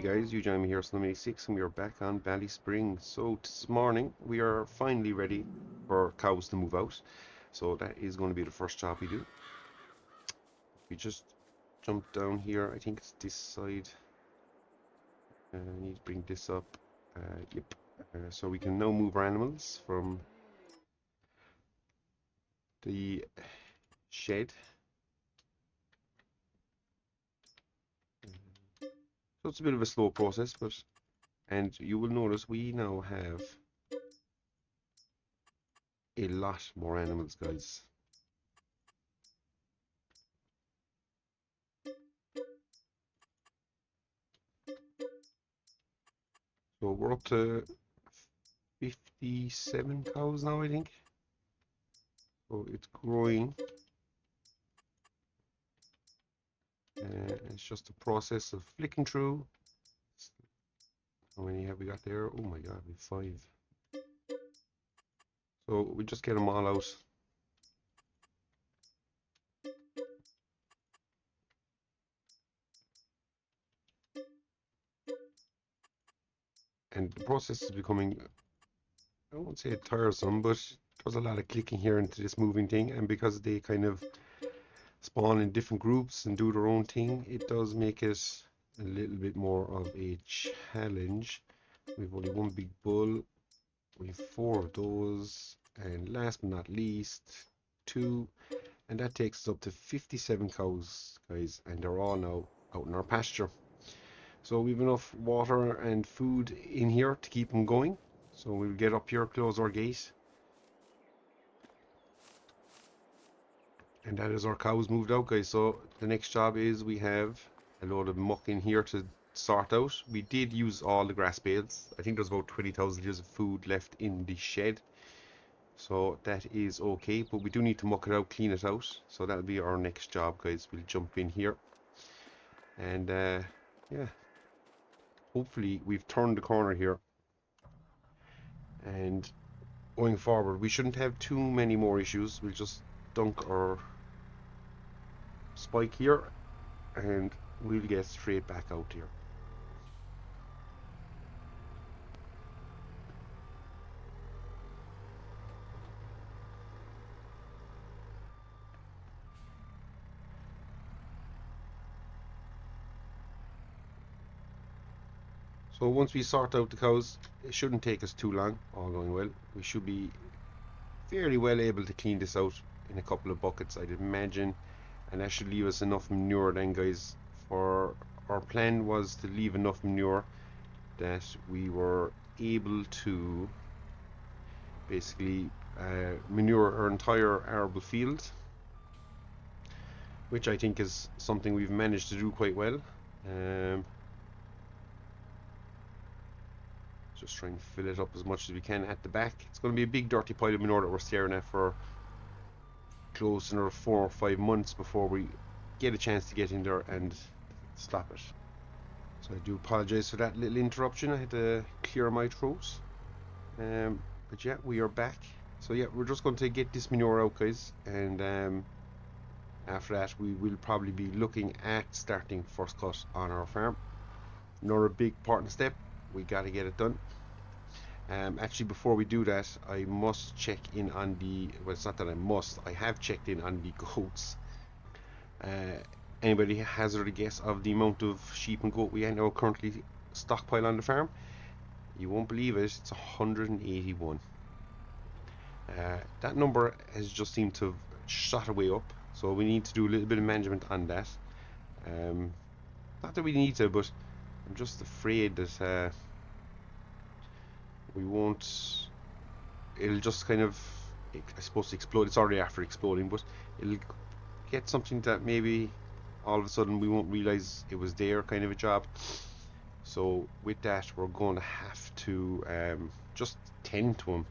guys, you join me here, Slim86, and we are back on Ballyspring. So this morning we are finally ready for cows to move out. So that is going to be the first job we do. We just jump down here. I think it's this side. I need to bring this up. Yep. So we can now move our animals from the shed. So it's a bit of a slow process, and you will notice we now have a lot more animals, guys. So we're up to 57 cows now, I think. So it's growing. It's just a process of flicking through. How many have we got there? Oh my god, we have 5. So we just get them all out. And the process is becoming, I won't say tiresome, but there's a lot of clicking here into this moving thing, and because they kind of spawn in different groups and do their own thing, it does make it a little bit more of a challenge. We've only one big bull, we have 4 of those, and last but not least 2, and that takes us up to 57 cows, guys, and they're all now out in our pasture. So we've enough water and food in here to keep them going. So we'll get up here, close our gate, and that is our cows moved out, guys. So the next job is we have a load of muck in here to sort out. We did use all the grass bales. I think there's about 20,000 litres of food left in the shed, so that is okay, but we do need to muck it out, clean it out. So that'll be our next job, guys. We'll jump in here, and yeah, hopefully we've turned the corner here, and going forward we shouldn't have too many more issues. We'll just dunk our spike here and we'll get straight back out here. So once we sort out the cows, it shouldn't take us too long, all going well. We should be fairly well able to clean this out in a couple of buckets, I'd imagine, and that should leave us enough manure then, guys. For our plan was to leave enough manure that we were able to basically manure our entire arable field, which I think is something we've managed to do quite well. Just trying to fill it up as much as we can at the back. It's going to be a big dirty pile of manure that we're staring at for close to another 4 or 5 months before we get a chance to get in there and stop it. So I do apologize for that little interruption. I had to clear my throat. But yeah, we are back. So yeah, we're just going to get this manure out, guys, and after that we will probably be looking at starting first cut on our farm. Another big important step, we got to get it done. Actually, before we do that, I must check in on the, well, it's not that I must, I have checked in on the goats. Anybody hazard a guess of the amount of sheep and goat we now currently stockpile on the farm? You won't believe it, it's 181. That number has just seemed to have shot away up, so we need to do a little bit of management on that. Not that we need to, but I'm just afraid that we won't, it'll just kind of, I suppose, explode. It's already after exploding, but it'll get something that maybe all of a sudden we won't realize it was there, kind of a job. So with that, we're going to have to just tend to them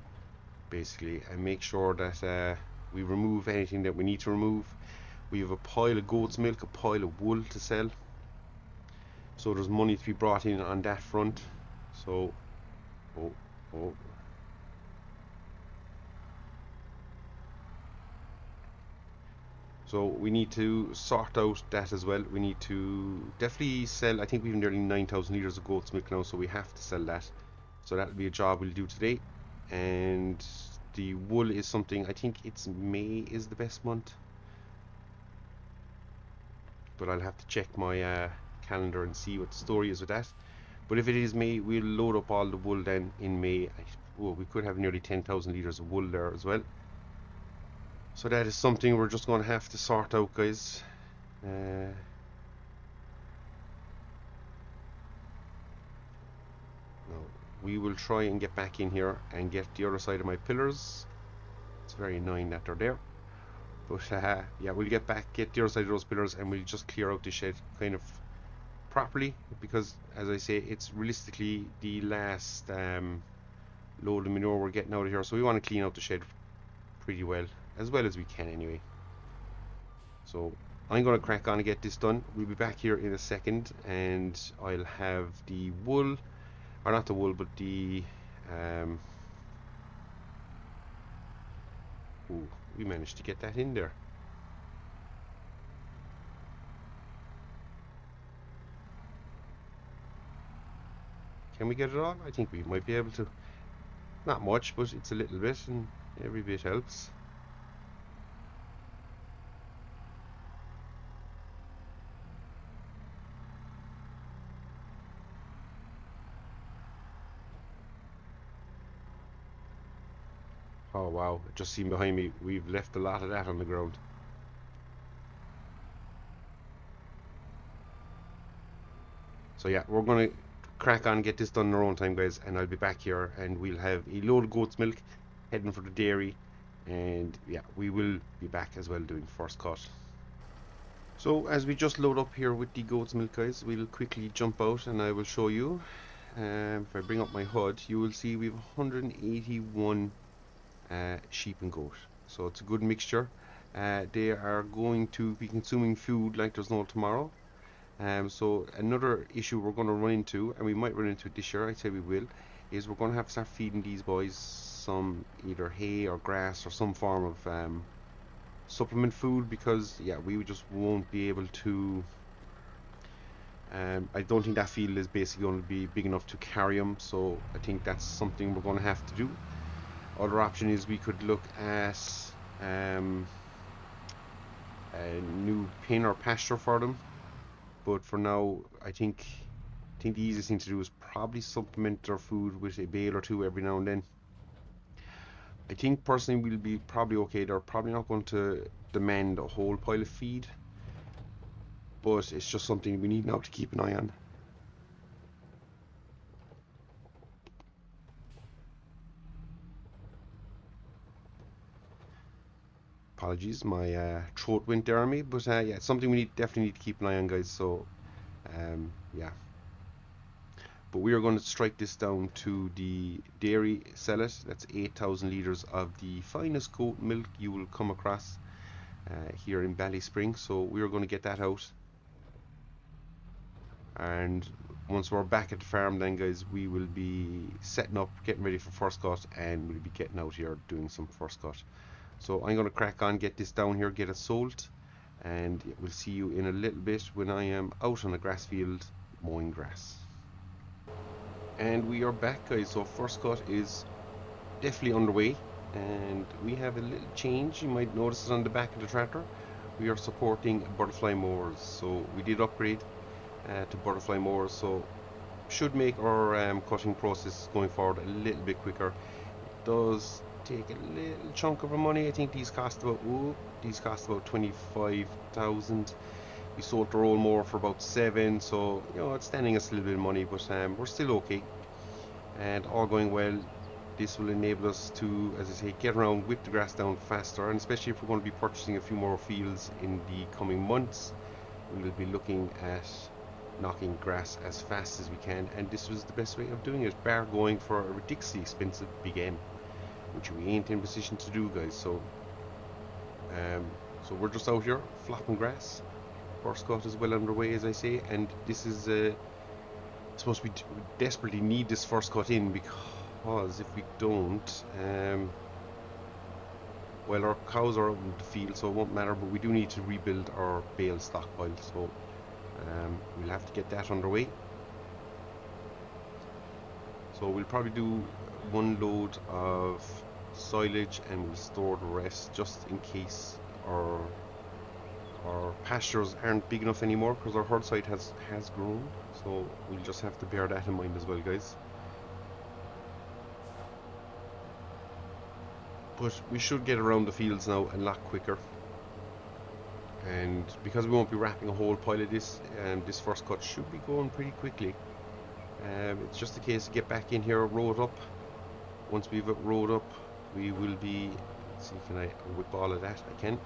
basically and make sure that we remove anything that we need to remove. We have a pile of goat's milk, a pile of wool to sell, so there's money to be brought in on that front. So oh, So we need to sort out that as well. We need to definitely sell. I think we've nearly 9,000 litres of goat's milk now, so we have to sell that. So that'll be a job we'll do today. And the wool is something, I think it's May is the best month, but I'll have to check my calendar and see what the story is with that. But if it is May, we'll load up all the wool then in May. Oh, we could have nearly 10,000 litres of wool there as well. So that is something we're just going to have to sort out, guys. No, we will try and get back in here and get the other side of my pillars. It's very annoying that they're there. But yeah, we'll get back, get the other side of those pillars, and we'll just clear out the shed kind of properly, because as I say, it's realistically the last load of manure we're getting out of here, so we want to clean out the shed pretty well as we can anyway. So I'm going to crack on and get this done. We'll be back here in a second, and I'll have the wool, or not the wool, but the ooh, we managed to get that in there. Can we get it on? I think we might be able to. Not much, but it's a little bit, and every bit helps. Oh wow, just seen behind me, we've left a lot of that on the ground. So yeah, we're going to crack on, get this done in our own time, guys, and I'll be back here, and we'll have a load of goat's milk heading for the dairy, and yeah, we will be back as well doing first cut. So as we just load up here with the goat's milk, guys, we'll quickly jump out and I will show you. If I bring up my HUD, you will see we have 181 sheep and goat, so it's a good mixture. They are going to be consuming food like there's no tomorrow. So another issue we're going to run into, and we might run into it this year, I'd say we will, is we're going to have to start feeding these boys some either hay or grass or some form of supplement food, because yeah, we just won't be able to. I don't think that field is basically going to be big enough to carry them, so I think that's something we're going to have to do. Other option is we could look at a new pen or pasture for them. But for now, I think the easiest thing to do is probably supplement their food with a bale or two every now and then. I think personally we'll be probably okay. They're probably not going to demand a whole pile of feed, but it's just something we need now to keep an eye on. Apologies, my throat went there on me, but yeah, it's something we definitely need to keep an eye on, guys. So yeah. But we are going to strike this down to the dairy, sell it. That's 8,000 litres of the finest goat milk you will come across here in Ballyspring. So we are going to get that out. And once we're back at the farm then, guys, we will be setting up, getting ready for first cut, and we'll be getting out here doing some first cut. So I'm going to crack on, get this down here, get it sold, and we'll see you in a little bit when I am out on the grass field mowing grass. And we are back, guys. So first cut is definitely underway, and we have a little change. You might notice it on the back of the tractor. We are supporting butterfly mowers, so we did upgrade to butterfly mowers, so should make our cutting process going forward a little bit quicker. It does take a little chunk of our money. I think these cost about 25,000. We sold the roll mower for about 7, so you know it's standing us a little bit of money, but we're still okay. And all going well, this will enable us to, as I say, get around, whip the grass down faster, and especially if we're going to be purchasing a few more fields in the coming months, we'll be looking at knocking grass as fast as we can, and this was the best way of doing it, bar going for a ridiculously expensive big M, which we ain't in position to do, guys. So so we're just out here flopping grass. First cut is well underway, as I say, and this is supposed to be, we desperately need this first cut in, because if we don't, well, our cows are out in the field, so it won't matter, but we do need to rebuild our bale stockpile, so we'll have to get that underway. So we'll probably do one load of silage and we'll store the rest just in case our pastures aren't big enough anymore, because our herd site has grown, so we'll just have to bear that in mind as well, guys. But we should get around the fields now a lot quicker, and because we won't be wrapping a whole pile of this, this first cut should be going pretty quickly. It's just a case of get back in here, row it up. Once we've rowed up, we will be, let's see, can I whip all of that? I can.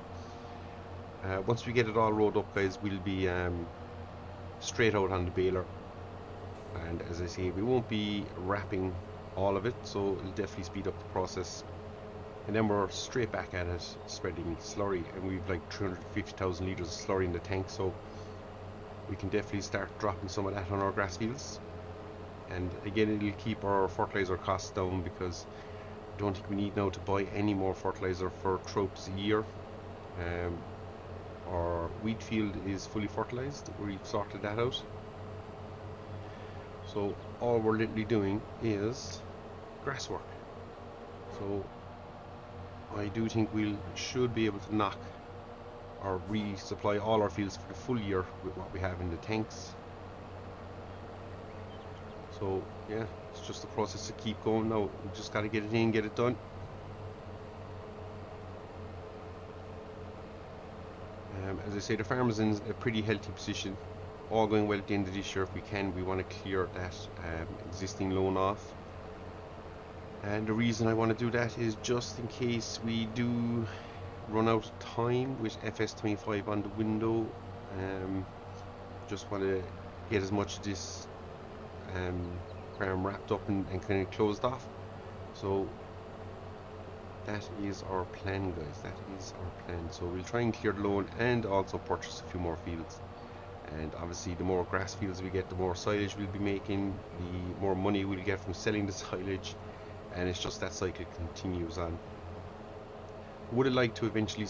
Once we get it all rolled up, guys, we'll be straight out on the baler, and as I say, we won't be wrapping all of it, so it'll definitely speed up the process. And then we're straight back at it, spreading slurry, and we've like 350,000 litres of slurry in the tank, so we can definitely start dropping some of that on our grass fields. And again, it'll keep our fertilizer costs down, because I don't think we need now to buy any more fertilizer for throughout the year. Our wheat field is fully fertilized, we've sorted that out. So all we're literally doing is grass work. So I do think we should be able to knock or resupply all our fields for the full year with what we have in the tanks. So yeah, it's just a process to keep going now. We just got to get it in, get it done. As I say, the farm is in a pretty healthy position. All going well at the end of this year. If we can, we want to clear that existing loan off. And the reason I want to do that is just in case we do run out of time with FS25 on the window. Just want to get as much of this farm wrapped up and kind of closed off. So that is our plan, guys. That is our plan. So we'll try and clear the loan and also purchase a few more fields. And obviously, the more grass fields we get, the more silage we'll be making, the more money we'll get from selling the silage, and it's just that cycle continues on. Would have liked to eventually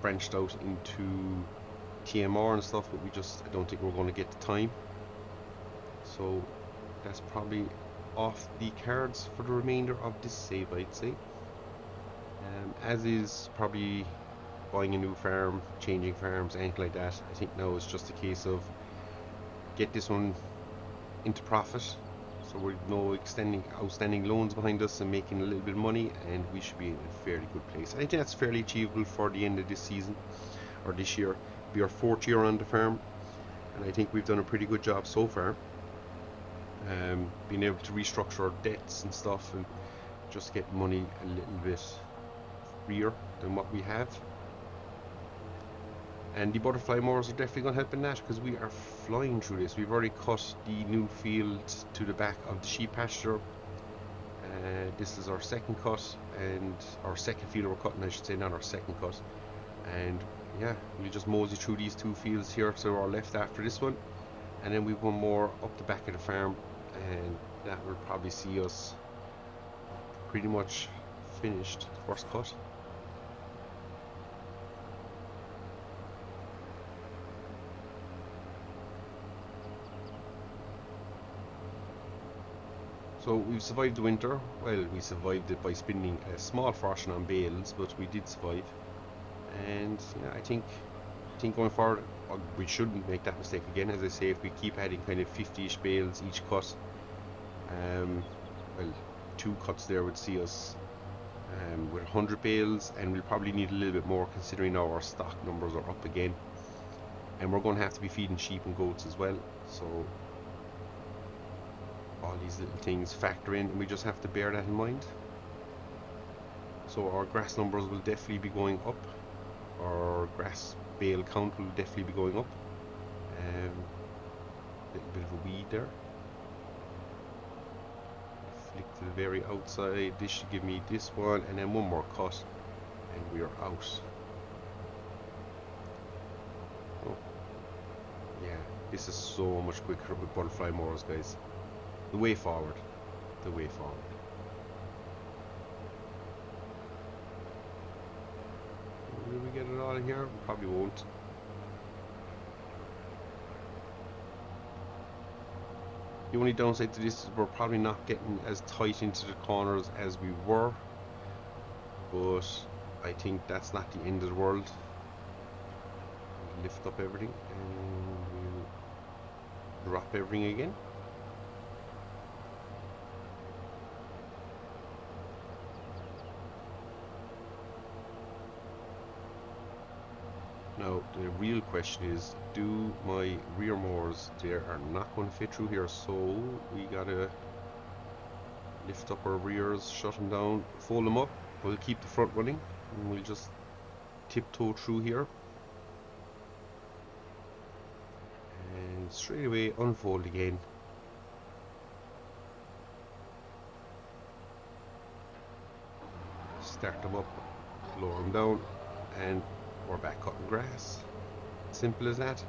branched out into TMR and stuff, but I don't think we're going to get the time. So that's probably off the cards for the remainder of this save, I'd say. As is probably buying a new farm, changing farms, anything like that. I think now it's just a case of get this one into profit, so we're no outstanding loans behind us and making a little bit of money, and we should be in a fairly good place. I think that's fairly achievable for the end of this season, or this year. It'll be our 4th year on the farm, and I think we've done a pretty good job so far. Being able to restructure our debts and stuff and just get money a little bit freer than what we have. And the butterfly mowers are definitely going to help in that, because we are flying through this. We've already cut the new field to the back of the sheep pasture. This is our second cut, and our second field we're cutting, I should say, not our second cut. And yeah, we'll just mosey through these 2 fields here to our left after this one, and then we've one more up the back of the farm, and that will probably see us pretty much finished the first cut. So we've survived the winter. Well, we survived it by spending a small fortune on bales, but we did survive. And yeah, I think going forward, we shouldn't make that mistake again. As I say, if we keep adding kind of 50-ish bales each cut, well, 2 cuts there would see us with 100 bales, and we'll probably need a little bit more considering now our stock numbers are up again. And we're going to have to be feeding sheep and goats as well. So all these little things factor in, and we just have to bear that in mind. So our grass numbers will definitely be going up. Our grass bale count will definitely be going up. Little bit of a weed there. Flick to the very outside. This should give me this one, and then one more cut, and we are out. Oh, yeah, this is so much quicker with butterfly mowers, guys. The way forward. The way forward. Will we get it all in here? We probably won't. The only downside to this is we're probably not getting as tight into the corners as we were, but I think that's not the end of the world. We'll lift up everything and we'll drop everything again. Now the real question is, do my rear mowers, they are not going to fit through here, so we gotta lift up our rears, shut them down, fold them up. We'll keep the front running and we'll just tiptoe through here and straight away unfold again. Start them up, lower them down, and we're back cutting grass. Simple as that.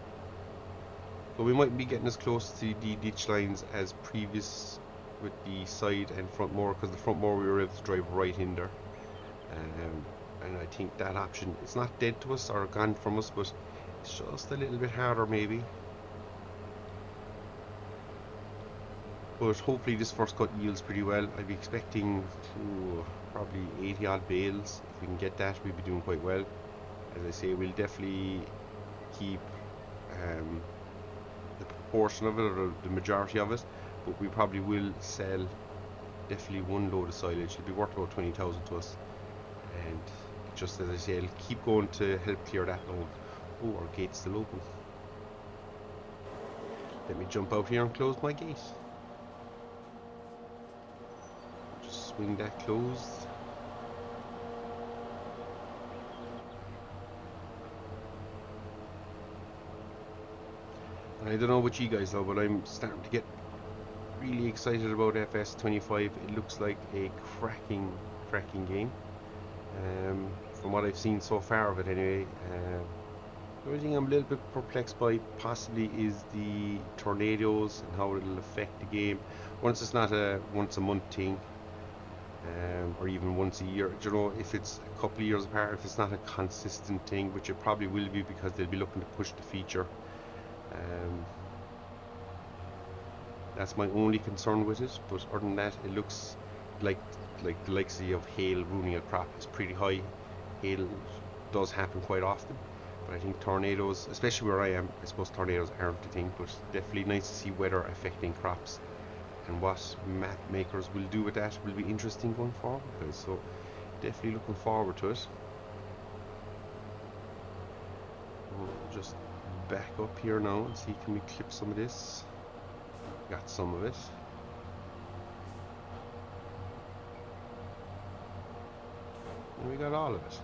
So we might be getting as close to the ditch lines as previous with the side and front mower, because the front mower we were able to drive right in there. And I think that option, it's not dead to us or gone from us, but it's just a little bit harder maybe. But hopefully this first cut yields pretty well. I'd be expecting probably 80 odd bales. If we can get that, we'll be doing quite well. As I say, we'll definitely keep the proportion of it, or the majority of it, but we probably will sell definitely one load of silage. It'll be worth about 20,000 to us, and just as I say, I'll keep going to help clear that load. Oh, our gate's still open. Let me jump out here and close my gate. Just swing that closed. I don't know what you guys know, but I'm starting to get really excited about FS25. It looks like a cracking game. From what I've seen so far of it anyway. The only thing I'm a little bit perplexed by possibly is the tornadoes and how it'll affect the game. Once it's not a once a month thing, or even once a year, you know, if it's a couple of years apart, if it's not a consistent thing, which it probably will be because they'll be looking to push the feature. That's my only concern with it, but other than that, it looks like the likes of hail ruining a crop is pretty high. Hail does happen quite often, but I think tornadoes, especially where I am, I suppose tornadoes aren't the thing, but definitely nice to see weather affecting crops, and what map makers will do with that will be interesting going forward, guys. So definitely looking forward to it. We'll just back up here now and see, can we clip some of this? Got some of it. And we got all of it.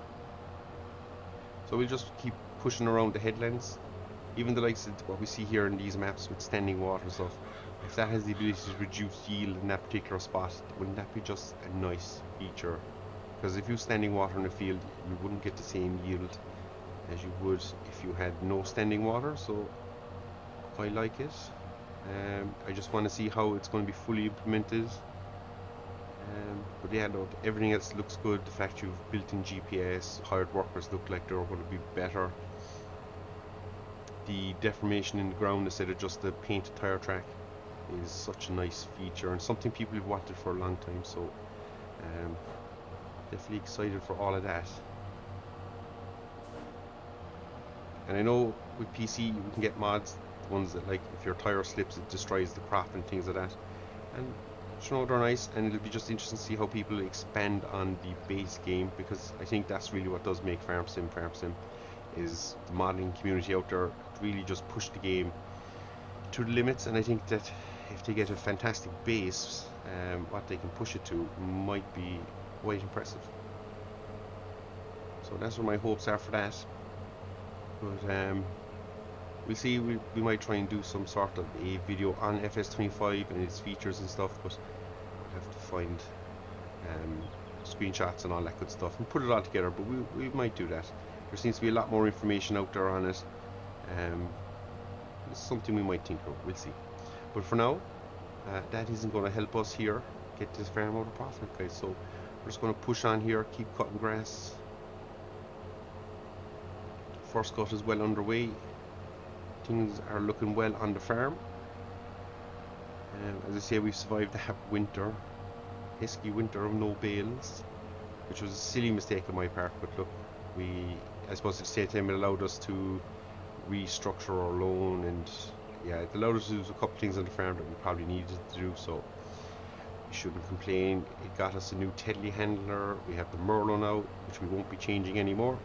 So we'll just keep pushing around the headlands. Even the likes of what we see here in these maps with standing water stuff, if that has the ability to reduce yield in that particular spot, wouldn't that be just a nice feature? Because if you standing water in the field, you wouldn't get the same yield as you would if you had no standing water. So I like it. I just want to see how it's going to be fully implemented. But yeah, no, everything else looks good. The fact you've built-in GPS, hired workers look like they're going to be better. The deformation in the ground instead of just the painted tire track is such a nice feature, and something people have wanted for a long time. So definitely excited for all of that. And I know with PC we can get mods, ones that, like, if your tire slips it destroys the crop and things like that, and you know, they're nice, and it'll be just interesting to see how people expand on the base game, because I think that's really what does make Farm Sim is the modding community out there really just push the game to the limits. And I think that if they get a fantastic base, what they can push it to might be quite impressive. So that's what my hopes are for that. But we'll see. We might try and do some sort of a video on FS25 and its features and stuff, but we'll have to find screenshots and all that good stuff and put it all together. But we might do that. There seems to be a lot more information out there on it. It's something we might think of. We'll see. But for now, that isn't going to help us here get this farm out of profit, guys. So we're just going to push on here, keep cutting grass. first cut is well underway. Things are looking well on the farm. As I say, we've survived that winter, pesky winter of no bales, which was a silly mistake on my part. But look, I suppose at the same time it allowed us to restructure our loan, and yeah, it allowed us to do a couple of things on the farm that we probably needed to do. So we shouldn't complain. It got us a new telehandler. We have the Merlo now, which we won't be changing anymore.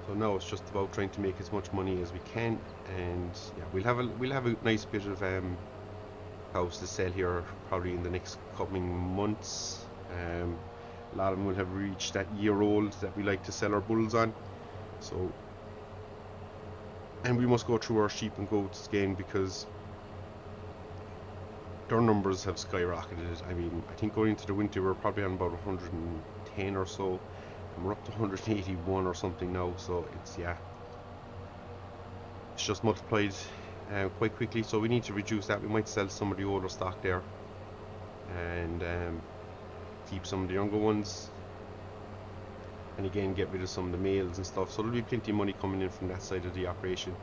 So now it's just about trying to make as much money as we can, and yeah, we'll have a nice bit of cows to sell here probably in the next coming months. A lot of them will have reached that year old that we like to sell our bulls on. So, and we must go through our sheep and goats again because their numbers have skyrocketed. I mean, I think going into the winter we're probably on about 110 or so. And we're up to 181 or something now, so it's just multiplied quite quickly. So we need to reduce that. We might sell some of the older stock there and keep some of the younger ones, and again get rid of some of the males and stuff. So there'll be plenty of money coming in from that side of the operation.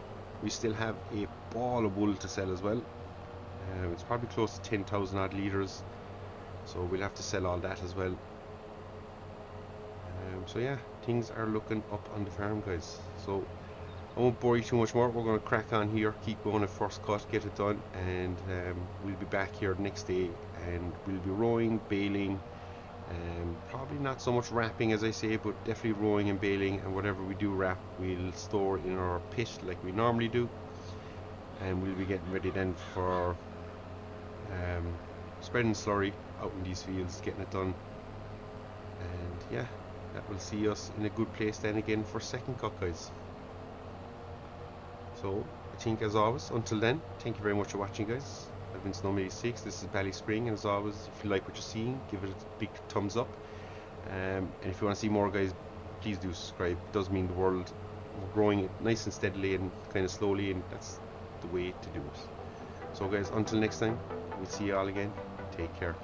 We still have a ball of wool to sell as well. It's probably close to 10,000 odd litres, so we'll have to sell all that as well. So yeah, things are looking up on the farm, guys. So I won't bore you too much more. We're going to crack on here, keep going at first cut, get it done, and we'll be back here the next day, and we'll be rowing, baling, probably not so much wrapping as I say, but definitely rowing and baling, and whatever we do wrap we'll store in our pit like we normally do, and we'll be getting ready then for spreading slurry out in these fields, getting it done, and yeah, that will see us in a good place then again for second cut, guys. So I think as always, until then, thank you very much for watching, guys. I've been Snow86, this is Ballyspring, and as always, if you like what you're seeing, give it a big thumbs up, and if you want to see more, guys, please do subscribe. It does mean the world. We're growing it nice and steadily and kind of slowly, and that's the way to do it. So guys, until next time, we'll see you all again. Take care.